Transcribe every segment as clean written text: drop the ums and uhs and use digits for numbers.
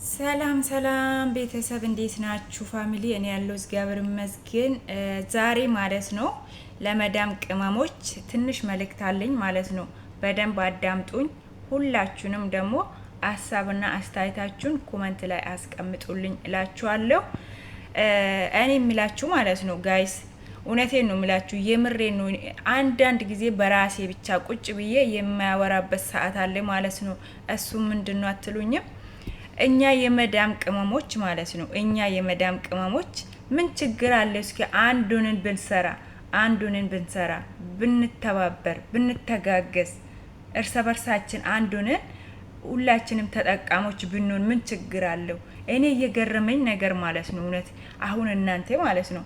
ሰላም ሰላም ቤተሰብ እንዴት ናችሁ? ፋሚሊ እኔ ያለው እግዚአብሔር ይመስገን። ዛሬ ማለት ነው ለመዳም ቅመሞች ትንሽ መልእክት አለኝ ማለት ነው። በደንብ አዳምጡኝ። ሁላችሁንም ደግሞ ሀሳብና አስተያየታችሁን ኮመንት ላይ አስቀምጡልኝ እላችኋለሁ። እኔ የሚላችሁ ማለት ነው ጋይስ፣ እውነቴን ነው የሚላችሁ፣ የምሬን ነው። አንዳንድ ጊዜ በራሴ ብቻ ቁጭ ብዬ የማያወራበት ሰዓት አለ ማለት ነው። እሱ ምንድነው አትሉኝም? እኛ የመዳም ቅመሞች ማለት ነው። እኛ የመዳም ቅመሞች ምን ችግር አለ? እስኪ አንዱንን ብንሰራ ብንተባበር፣ ብንተጋገዝ፣ እርስ በርሳችን አንዱንን ሁላችንም ተጠቃሞች ብንሆን ምን ችግር አለው? እኔ እየገረመኝ ነገር ማለት ነው እውነት አሁን እናንተ ማለት ነው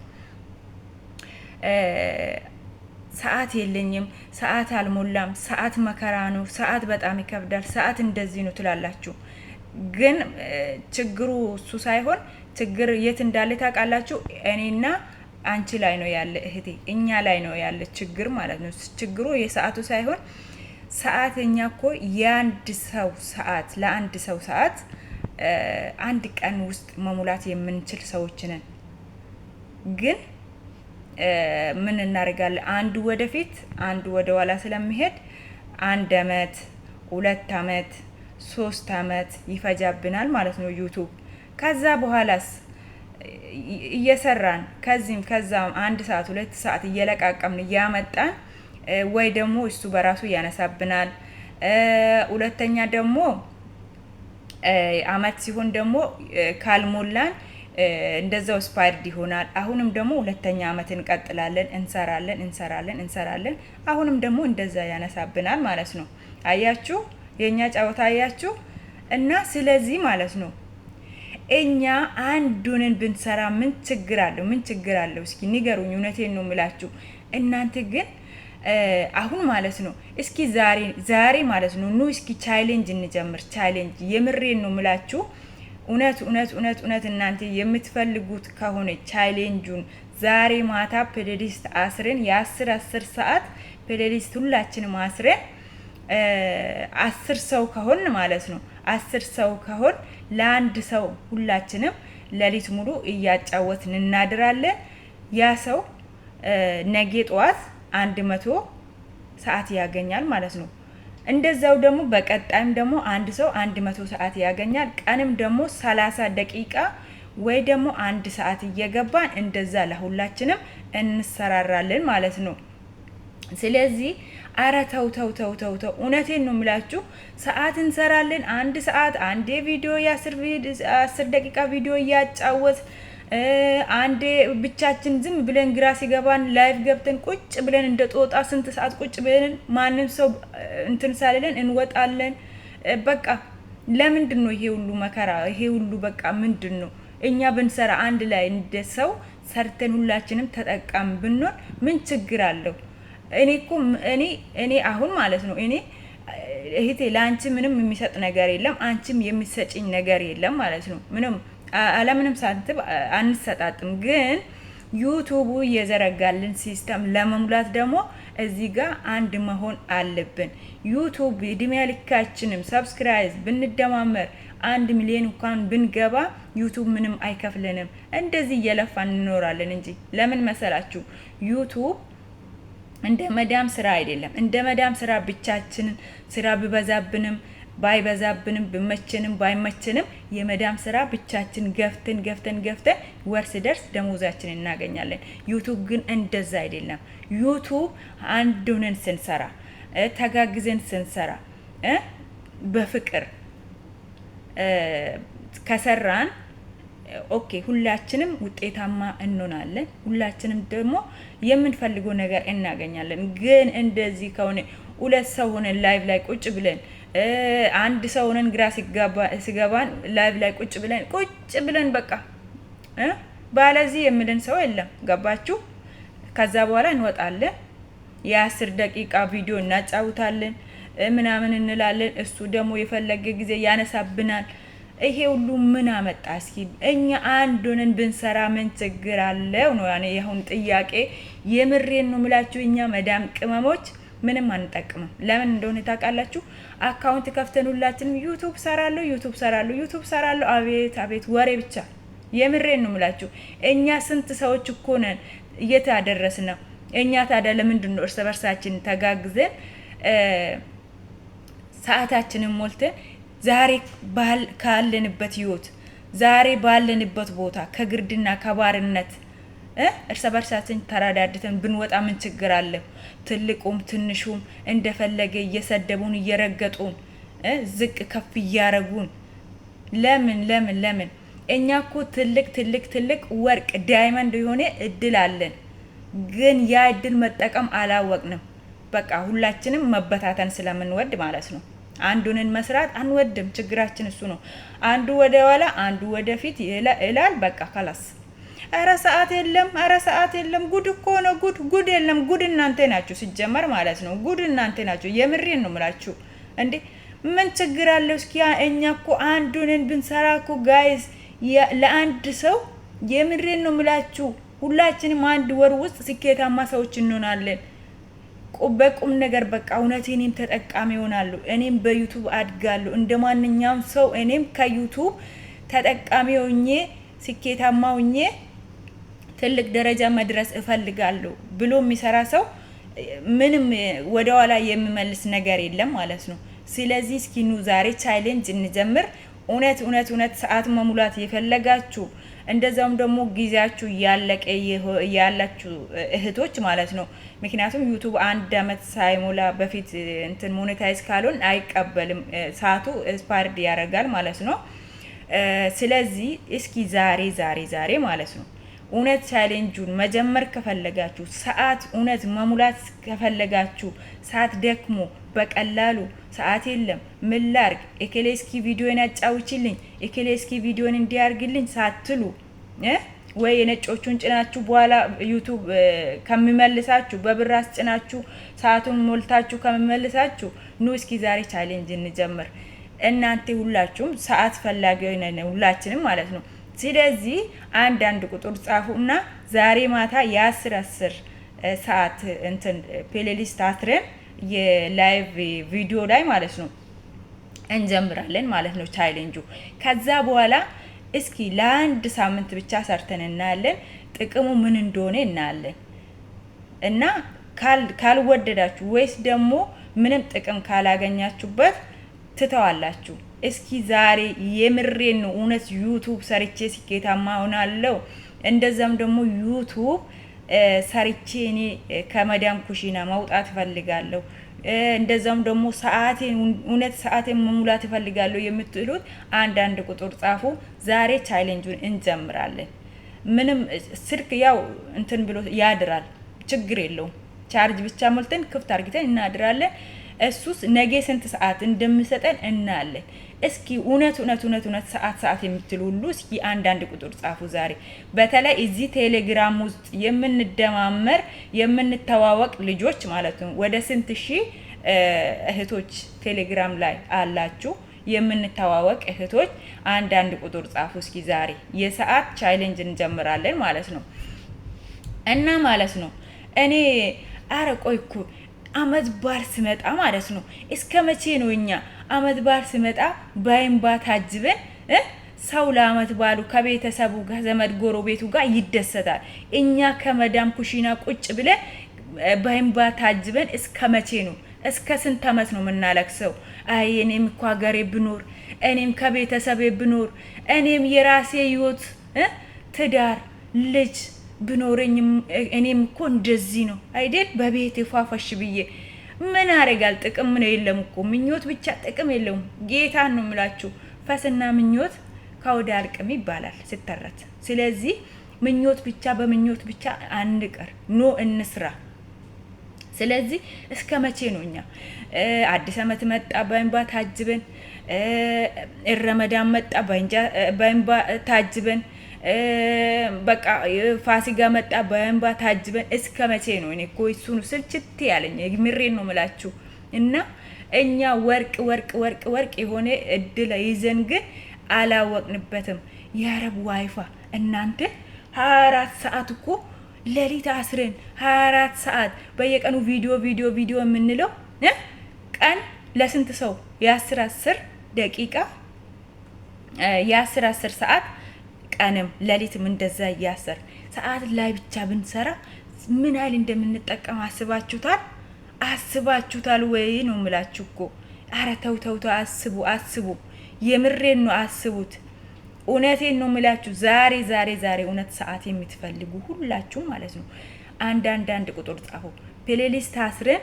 ሰዓት የለኝም፣ ሰዓት አልሞላም፣ ሰዓት መከራ ነው፣ ሰዓት በጣም ይከብዳል፣ ሰዓት እንደዚህ ነው ትላላችሁ። ግን ችግሩ እሱ ሳይሆን ችግር የት እንዳለ ታውቃላችሁ? እኔና አንቺ ላይ ነው ያለ እህቴ፣ እኛ ላይ ነው ያለ ችግር ማለት ነው። ችግሩ የሰዓቱ ሳይሆን ሰዓት እኛ እኮ የአንድ ሰው ሰዓት ለአንድ ሰው ሰዓት አንድ ቀን ውስጥ መሙላት የምንችል ሰዎች ነን። ግን ምን እናደርጋለን? አንዱ ወደፊት አንዱ ወደ ኋላ ስለሚሄድ 1 አመት 2 አመት 3 አመት ይፈጃብናል ማለት ነው ዩቱብ። ከዛ በኋላስ እየሰራን ከዛም 1 ሰዓት 2 ሰዓት እየለቃቀምን እያመጣን ወይ ደግሞ እሱ በራሱ ያነሳብናል። ሁለተኛ ደግሞ አመት ሲሆን ደግሞ ካልሞላን እንደዛው ስፓይርድ ይሆናል። አሁንም ደግሞ ሁለተኛ አመት እንቀጥላለን፣ እንሰራለን። አሁንም ደግሞ እንደዛ ያነሳብናል ማለት ነው። አያችሁ የኛ ጨዋታ አያችሁ። እና ስለዚህ ማለት ነው እኛ አንዱንን ብንሰራ ምን ችግር አለው? ምን ችግር አለው? እስኪ ንገሩኝ። እውነቴን ነው የምላችሁ። እናንተ ግን አሁን ማለት ነው እስኪ ዛሬ ማለት ነው ኑ እስኪ ቻሌንጅ እንጀምር። ቻሌንጅ የምሬን ነው የምላችሁ። እውነት እናንተ የምትፈልጉት ከሆነ ቻሌንጁን ዛሬ ማታ ፕሌሊስት አስረን የ10 ሰዓት ፕሌሊስት ሁላችንም አስረን 10 ሰው ከሆን ማለት ነው 10 ሰው ከሆን ለአንድ ሰው ሁላችንም ሌሊት ሙሉ እያጫወትን እናድራለን። ያ ሰው ነገ ጠዋት 100 ሰዓት ያገኛል ማለት ነው። እንደዛው ደግሞ በቀጣይም ደግሞ አንድ ሰው 100 ሰዓት ያገኛል። ቀንም ደግሞ 30 ደቂቃ ወይ ደግሞ 1 ሰዓት እየገባን እንደዛ ለሁላችንም እንሰራራለን ማለት ነው። ስለዚህ አረ ተው፣ እውነቴን ነው የምላችሁ። ሰዓት እንሰራለን 1 ሰዓት አንዴ ቪዲዮ የ10 ደቂቃ ቪዲዮ እያጫወት አንዴ ብቻችን ዝም ብለን ግራ ሲገባን ላይቭ ገብተን ቁጭ ብለን እንደ ጦጣ ስንት ሰዓት ቁጭ ብለን ማንም ሰው እንትን ሳይለን እንወጣለን። በቃ ለምንድን ነው ይሄ ሁሉ መከራ? ይሄ ሁሉ በቃ ምንድን ነው? እኛ ብንሰራ አንድ ላይ እንደ ሰው ሰርተን ሁላችንም ተጠቃሚ ብንሆን ምን ችግር አለው? እኔ አሁን ማለት ነው እኔ እህቴ ለአንቺ ምንም የሚሰጥ ነገር የለም፣ አንቺም የሚሰጭኝ ነገር የለም ማለት ነው። አለምንም ሳንቲም አንሰጣጥም። ግን ዩቱቡ እየዘረጋልን ሲስተም ለመሙላት ደግሞ እዚህ ጋር አንድ መሆን አለብን። ዩቱብ እድሜ ልካችንም ሰብስክራይብ ብንደማመር 1 ሚሊዮን እንኳን ብንገባ ዩቱብ ምንም አይከፍልንም። እንደዚህ እየለፋን እንኖራለን እንጂ ለምን መሰላችሁ? ዩቱብ እንደ መዳም ስራ አይደለም። እንደ መዳም ስራ ብቻችንን ስራ ቢበዛብንም ባይበዛብንም ብመቸንም ባይመቸንም የመዳም ስራ ብቻችን ገፍተን ወር ሲደርስ ደሞዛችን እናገኛለን። ዩቱብ ግን እንደዛ አይደለም። ዩቱብ አንድ ሆነን ስንሰራ ተጋግዘን ስንሰራ በፍቅር ከሰራን ኦኬ ሁላችንም ውጤታማ እንሆናለን። ሁላችንም ደግሞ የምንፈልገው ነገር እናገኛለን። ግን እንደዚህ ከሆነ 2 ሰው ሆነን ላይቭ ላይ ቁጭ ብለን አንድ ሰው ሆነን ግራ ሲገባን ላይቭ ላይ ቁጭ ብለን በቃ ባለዚህ የምልን ሰው የለም። ገባችሁ? ከዛ በኋላ እንወጣለን። የ10 ደቂቃ ቪዲዮ እናጫውታለን ምናምን እንላለን። እሱ ደግሞ የፈለገ ጊዜ ያነሳብናል። ይሄ ሁሉ ምን አመጣ? እስኪ እኛ አንድ ሆነን ብንሰራ ምን ችግር አለው ነው ያኔ። ይሁን ጥያቄ የምሬን ነው የምላችሁ። እኛ መዳም ቅመሞች ምንም አንጠቅምም። ለምን እንደሆነ ታውቃላችሁ? አካውንት ከፍተን ሁላችንም ዩቲዩብ ሰራለሁ። አቤት አቤት ወሬ ብቻ። የምሬን ነው የምላችሁ። እኛ ስንት ሰዎች እኮ ነን እየታደረስን ነው። እኛ ታዲያ ለምንድን ነው እርስ በርሳችን ተጋግዘን ሰዓታችንን ሞልተን ዛሬ ካለንበት ህይወት ዛሬ ባለንበት ቦታ ከግርድና ከባርነት እርስ በርሳችን ተራዳድተን ብንወጣ ምን ችግር አለ? ትልቁም ትንሹም እንደፈለገ እየሰደቡን እየረገጡን ዝቅ ከፍ እያረጉን ለምን? እኛ እኮ ትልቅ ወርቅ ዳይመንድ የሆነ እድል አለን፣ ግን ያ እድል መጠቀም አላወቅንም። በቃ ሁላችንም መበታተን ስለምንወድ ማለት ነው። አንዱንን መስራት አንወድም። ችግራችን እሱ ነው። አንዱ ወደ ኋላ አንዱ ወደፊት ይላል። በቃ خلاص አረ ሰዓት የለም። ጉድ እኮ ነው። ጉድ የለም። ጉድ እናንተ ናችሁ ሲጀመር ማለት ነው። ጉድ እናንተ ናችሁ። የምሬን ነው የምላችሁ። እንዴ ምን ችግር አለው? እስኪ እኛ እኮ አንዱንን ብንሰራ እኮ ጋይስ ለአንድ ሰው የምሬን ነው የምላችሁ ሁላችንም አንድ ወር ውስጥ ስኬታማ ሰዎች እንሆናለን። በቁም ነገር በቃ እውነት እኔም ተጠቃሚ ሆናለሁ። እኔም በዩቲዩብ አድጋለሁ እንደማንኛውም ሰው እኔም ከዩቲዩብ ተጠቃሚ ሆኜ ስኬታማ ሆኜ ትልቅ ደረጃ መድረስ እፈልጋለሁ ብሎ የሚሰራ ሰው ምንም ወደ ኋላ የሚመልስ ነገር የለም ማለት ነው። ስለዚህ እስኪ ኑ ዛሬ ቻሌንጅ እንጀምር። እውነት ሰዓት መሙላት የፈለጋችሁ እንደዛውም ደግሞ ጊዜያችሁ ያለቀ ያላችሁ እህቶች ማለት ነው። ምክንያቱም ዩቲዩብ 1 አመት ሳይሞላ በፊት እንትን ሞኔታይዝ ካልሆን አይቀበልም፣ ሰዓቱ ስፓርድ ያደርጋል ማለት ነው። ስለዚህ እስኪ ዛሬ ማለት ነው እውነት ቻሌንጁን መጀመር ከፈለጋችሁ ሰዓት እውነት መሙላት ከፈለጋችሁ ሰዓት ደክሞ በቀላሉ ሰዓት የለም ምን ላርግ ኤኬሌ እስኪ ቪዲዮን ያጫውችልኝ ኤኬሌ እስኪ ቪዲዮን እንዲያርግልኝ ሳትሉ ወይ የነጮቹን ጭናችሁ በኋላ ዩቲዩብ ከመመልሳችሁ በብራስ ጭናችሁ ሰዓቱን ሞልታችሁ ከመመልሳችሁ ኑ እስኪ ዛሬ ቻሌንጅ እንጀምር። እናንተ ሁላችሁም ሰዓት ፈላጊ ነን ሁላችንም ማለት ነው። ስለዚህ አንድ ቁጥር ጻፉና ዛሬ ማታ የ10 ሰዓት እንትን ፕሌሊስት አስረን የላይቭ ቪዲዮ ላይ ማለት ነው እንጀምራለን ማለት ነው ቻሌንጁ። ከዛ በኋላ እስኪ ለአንድ ሳምንት ብቻ ሰርተን እናያለን ጥቅሙ ምን እንደሆነ እናያለን። እና ካልወደዳችሁ ወይስ ደግሞ ምንም ጥቅም ካላገኛችሁበት ትተዋላችሁ። እስኪ ዛሬ የምሬን ነው እውነት ዩቲዩብ ሰርቼ ስኬታማ ሆናለሁ፣ እንደዛም ደግሞ ዩቲዩብ ሰርቼ እኔ ከመዳም ኩሽና መውጣት ፈልጋለሁ፣ እንደዛም ደግሞ ሰዓቴን መሙላት ፈልጋለሁ የምትሉት አንድ ቁጥር ጻፉ። ዛሬ ቻሌንጁን እንጀምራለን። ምንም ስልክ ያው እንትን ብሎ ያድራል፣ ችግር የለውም። ቻርጅ ብቻ ሞልተን ክፍት አርግተን እናድራለን። እሱስ ነገ ስንት ሰዓት እንደምሰጠን እናያለን። እስኪ እውነት ሰዓት የምትሉ ሁሉ እስኪ አንድ ቁጥር ጻፉ ዛሬ። በተለይ እዚህ ቴሌግራም ውስጥ የምንደማመር የምንተዋወቅ ልጆች ማለት ነው ወደ ስንት ሺህ እህቶች ቴሌግራም ላይ አላችሁ የምንተዋወቅ እህቶች አንድ ቁጥር ጻፉ እስኪ ዛሬ የሰዓት ቻሌንጅ እንጀምራለን ማለት ነው። እና ማለት ነው እኔ ቆይኩ አመት ባል ሲመጣ ማለት ነው እስከ መቼ ነው እኛ አመት ባል ሲመጣ በእንባ ታጅበን ሰው ለአመት ባሉ ከቤተሰቡ ጋር ዘመድ ጎረቤቱ ጋር ይደሰታል። እኛ ከመዳም ኩሽና ቁጭ ብለን በእንባ ታጅበን እስከ መቼ ነው? እስከ ስንት አመት ነው የምናለቅሰው? አይ እኔም እኮ ሀገሬ ብኖር፣ እኔም ከቤተሰቤ ብኖር፣ እኔም የራሴ ህይወት ትዳር ልጅ ብኖረኝ እኔም እኮ እንደዚህ ነው አይደል በቤት ፏፈሽ ብዬ ምን አረጋል? ጥቅም ነው የለም እኮ ምኞት ብቻ ጥቅም የለውም። ጌታን ነው የምላችሁ ፈስና ምኞት ከወደ አልቅም ይባላል ስተረት። ስለዚህ ምኞት ብቻ በምኞት ብቻ አንቀር፣ ኖ እንስራ። ስለዚህ እስከ መቼ ነው እኛ አዲስ አመት መጣ በእንባ ታጅበን፣ ረመዳን መጣ በእንባ ታጅበን፣ በቃ ፋሲካ መጣ በእንባ ታጅበን እስከ መቼ ነው? እኔ እኮ እሱን ስልችት ያለኝ ምሬን ነው የምላችሁ። እና እኛ ወርቅ የሆነ እድል ይዘን ግን አላወቅንበትም። የአረብ ዋይፋ እናንተ 24 ሰዓት እኮ ሌሊት አስረን 24 ሰዓት በየቀኑ ቪዲዮ የምንለው ቀን ለስንት ሰው የ10 ደቂቃ የ10 ሰዓት ቀንም ሌሊትም እንደዛ እያሰር ሰዓት ላይ ብቻ ብንሰራ ምን አይል እንደምንጠቀም አስባችሁታል ወይ ነው የምላችሁ እኮ። አረ ተው አስቡ። የምሬን ነው አስቡት። እውነቴን ነው የምላችሁ። ዛሬ እውነት ሰዓት የምትፈልጉ ሁላችሁ ማለት ነው አንድ ቁጥር ጻፉ። ፕሌሊስት አስረን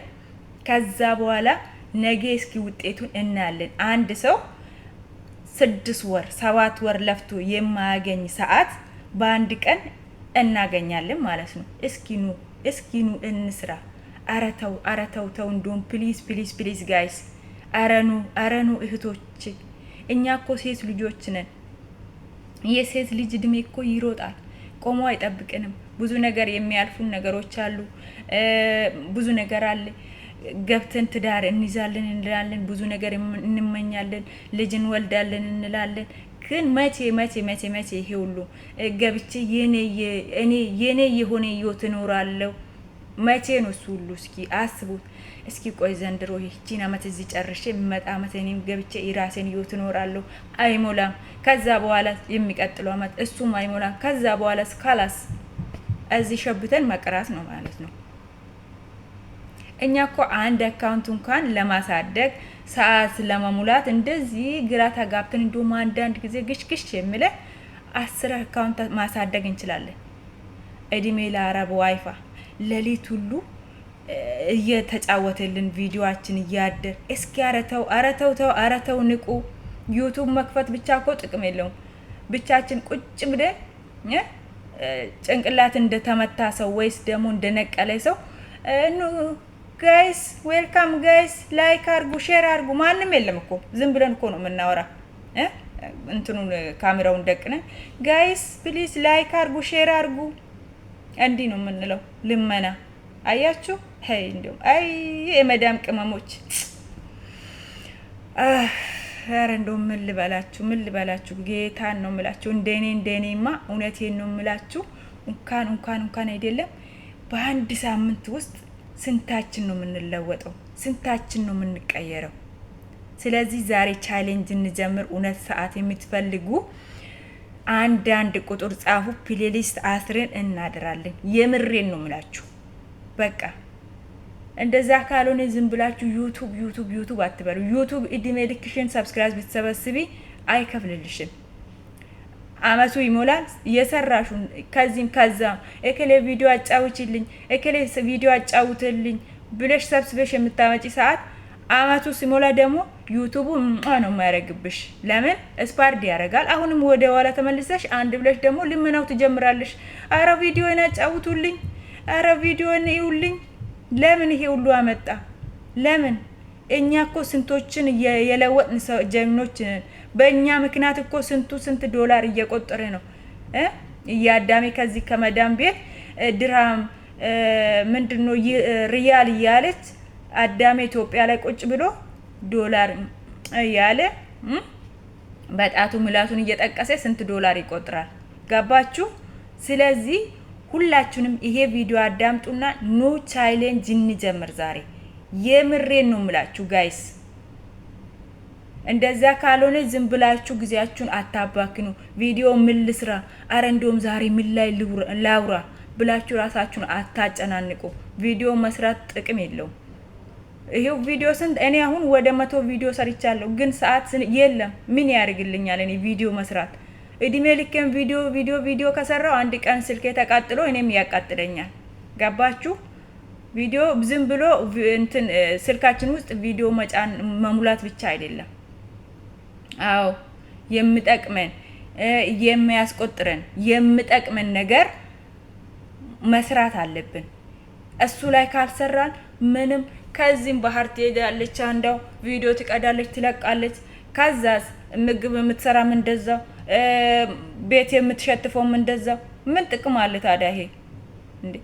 ከዛ በኋላ ነገ እስኪ ውጤቱን እናያለን። አንድ ሰው 6 ወር 7 ወር ለፍቶ የማያገኝ ሰዓት በአንድ ቀን እናገኛለን ማለት ነው። እስኪኑ እንስራ። አረተው እንደውም ፕሊዝ ጋይስ አረኑ እህቶች፣ እኛ እኮ ሴት ልጆች ነን። የሴት ልጅ እድሜ እኮ ይሮጣል፣ ቆሞ አይጠብቅንም። ብዙ ነገር የሚያልፉን ነገሮች አሉ፣ ብዙ ነገር አለ። ገብተን ትዳር እንይዛለን እንላለን፣ ብዙ ነገር እንመኛለን፣ ልጅ እንወልዳለን እንላለን። ግን መቼ ይሄ ሁሉ ገብቼ የኔ የሆነ ህይወት እኖራለሁ መቼ ነው እሱ ሁሉ? እስኪ አስቡት። እስኪ ቆይ ዘንድሮ ይህቺን አመት እዚህ ጨርሼ የሚመጣ አመት እኔም ገብቼ የራሴን ህይወት እኖራለሁ። አይሞላም። ከዛ በኋላ የሚቀጥለው አመት እሱም አይሞላም። ከዛ በኋላ ስካላስ እዚህ ሸብተን መቅራት ነው ማለት ነው። እኛ እኮ አንድ አካውንት እንኳን ለማሳደግ ሰዓት ለመሙላት እንደዚህ ግራ ተጋብተን እንደውም አንዳንድ ጊዜ ግሽግሽ የሚለ 10 አካውንት ማሳደግ እንችላለን። እድሜ ለአረብ ዋይፋ ሌሊት ሁሉ እየተጫወተልን ቪዲዮአችን እያደር እስኪ አረተው ንቁ። ዩቲዩብ መክፈት ብቻ እኮ ጥቅም የለውም። ብቻችን ቁጭ ብለን ጭንቅላት እንደተመታ ሰው ወይስ ደግሞ እንደነቀለ ሰው ጋይስ ዌልካም ጋይስ ላይክ አርጉ ሼር አርጉ። ማንም የለም እኮ ዝም ብለን እኮ ነው የምናወራ። እንትኑን ካሜራውን ደቅነን ጋይስ ፕሊዝ ላይክ አርጉ ሼር አርጉ እንዲህ ነው የምንለው። ልመና አያችሁ። ሄይ እንደው የመዳም ቅመሞች ኧረ እንደው ምን ልበላችሁ ጌታን ነው የምላችሁ። እንደኔማ እውነቴን ነው የምላችሁ። እንኳን አይደለም በአንድ ሳምንት ውስጥ ስንታችን ነው የምንለወጠው? ስንታችን ነው የምንቀየረው? ስለዚህ ዛሬ ቻሌንጅ እንጀምር። እውነት ሰዓት የምትፈልጉ አንድ ቁጥር ጻፉ። ፕሌሊስት አስረን እናድራለን። የምሬን ነው የምላችሁ። በቃ እንደዛ ካልሆነ ዝም ብላችሁ ዩቲዩብ አትበሉ። ዩቲዩብ እድሜ ልክሽን ሰብስክራይብ ብትሰበስቢ አይከፍልልሽም። አመቱ ይሞላል። የሰራሹን ከዚህም ከዛ እከሌ ቪዲዮ አጫውችልኝ እከሌ ቪዲዮ አጫውትልኝ ብለሽ ሰብስበሽ የምታመጪ ሰዓት አመቱ ሲሞላ ደግሞ ዩቲዩብ ነው የማያረግብሽ። ለምን ስፓርድ ያረጋል። አሁንም ወደ ኋላ ተመልሰሽ አንድ ብለሽ ደግሞ ልመናው ትጀምራለሽ። አረ ቪዲዮን አጫውቱልኝ፣ አረ ቪዲዮን ይውልኝ። ለምን ይሄ ሁሉ አመጣ? ለምን? እኛ እኮ ስንቶችን የለወጥን ሰው ጀግኖች ነን። በእኛ ምክንያት እኮ ስንት ዶላር እየቆጠረ ነው እያዳሜ ከዚህ ከመዳም ቤት ድራም ምንድነው ሪያል እያለች አዳሜ ኢትዮጵያ ላይ ቁጭ ብሎ ዶላር እያለ በጣቱ ምላቱን እየጠቀሰ ስንት ዶላር ይቆጥራል። ገባችሁ? ስለዚህ ሁላችሁንም ይሄ ቪዲዮ አዳምጡና ኑ ቻሌንጅ እንጀምር ዛሬ። የምሬን ነው የምላችሁ ጋይስ። እንደዛ ካልሆነ ዝም ብላችሁ ጊዜያችሁን አታባክኑ። ቪዲዮ ምን ልስራ፣ አረ እንደውም ዛሬ ምን ላይ ላውራ ብላችሁ ራሳችሁን አታጨናንቁ። ቪዲዮ መስራት ጥቅም የለውም። ይሄው ቪዲዮ ስንት እኔ አሁን ወደ 100 ቪዲዮ ሰርቻለሁ፣ ግን ሰዓት የለም። ምን ያርግልኛል እኔ ቪዲዮ መስራት? እድሜ ልኬን ቪዲዮ ከሰራው አንድ ቀን ስልኬ ተቃጥሎ እኔም ያቃጥለኛል። ገባችሁ? ቪዲዮ ዝም ብሎ እንትን ስልካችን ውስጥ ቪዲዮ መጫን መሙላት ብቻ አይደለም። አዎ የሚጠቅመን የሚያስቆጥረን የሚጠቅመን ነገር መስራት አለብን። እሱ ላይ ካልሰራን ምንም ከዚህም ባህር ትሄዳለች፣ አንዳው ቪዲዮ ትቀዳለች፣ ትለቃለች። ከዛስ ምግብ የምትሰራም እንደዛው፣ ቤት የምትሸትፈውም እንደዛው። ምን ጥቅም አለ ታዲያ ይሄ እንዴ?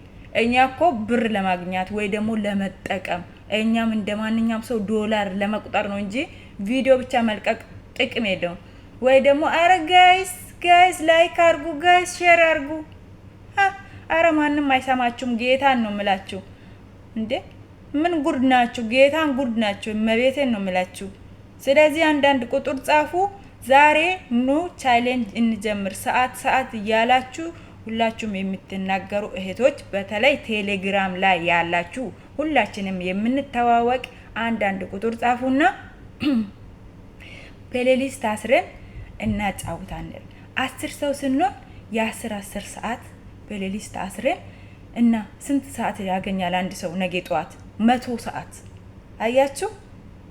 እኛ እኮ ብር ለማግኛት ወይ ደግሞ ለመጠቀም እኛም እንደማንኛውም ሰው ዶላር ለመቁጠር ነው እንጂ ቪዲዮ ብቻ መልቀቅ ጥቅም የለውም። ወይ ደግሞ አረ ጋይስ ላይክ አርጉ፣ ጋይስ ሼር አርጉ። አረ ማንም አይሰማችሁም። ጌታን ነው ምላችሁ እንዴ! ምን ጉድ ናችሁ? ጌታን ጉድ ናችሁ። መቤቴን ነው ምላችሁ። ስለዚህ አንዳንድ ቁጥር ጻፉ። ዛሬ ኑ ቻሌንጅ እንጀምር ሰዓት እያላችሁ ሁላችሁም የምትናገሩ እህቶች በተለይ ቴሌግራም ላይ ያላችሁ ሁላችንም የምንተዋወቅ አንዳንድ ቁጥር ጻፉና ፕሌሊስት አስረን እናጫውታለን። 10 ሰው ስንሆን የ10 ሰዓት ፕሌሊስት አስረን እና ስንት ሰዓት ያገኛል አንድ ሰው? ነገ ጧት 100 ሰዓት። አያችሁ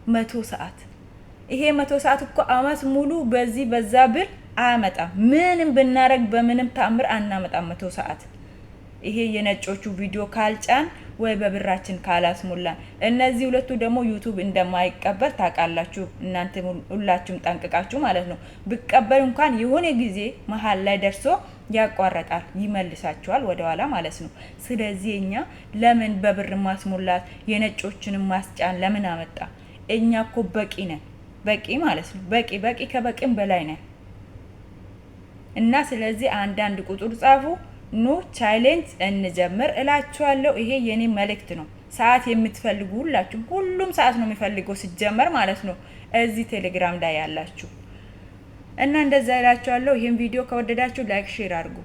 100 ሰዓት። ይሄ 100 ሰዓት እኮ አመት ሙሉ በዚህ በዛ ብር አያመጣም። ምንም ብናረግ በምንም ተአምር አናመጣም 100 ሰዓት። ይሄ የነጮቹ ቪዲዮ ካልጫን ወይ በብራችን ካላስሞላን። እነዚህ ሁለቱ ደግሞ ዩቲዩብ እንደማይቀበል ታውቃላችሁ እናንተ ሁላችሁም ጠንቅቃችሁ ማለት ነው። ቢቀበል እንኳን የሆነ ጊዜ መሀል ላይ ደርሶ ያቋረጣል፣ ይመልሳችኋል ወደ ኋላ ማለት ነው። ስለዚህ እኛ ለምን በብር ማስሞላት የነጮችንም ማስጫን ለምን አመጣ? እኛ እኮ በቂ ነን። በቂ ማለት ነው። በቂ ከበቂም በላይ ነን። እና ስለዚህ አንዳንድ ቁጥር ጻፉ። ኑ ቻሌንጅ እንጀምር እላችኋለሁ። ይሄ የኔ መልእክት ነው። ሰዓት የምትፈልጉ ሁላችሁም ሁሉም ሰዓት ነው የሚፈልገው ሲጀመር ማለት ነው እዚህ ቴሌግራም ላይ ያላችሁ እና እንደዛ እላችኋለሁ። ይሄን ቪዲዮ ከወደዳችሁ ላይክ ሼር አድርጉ።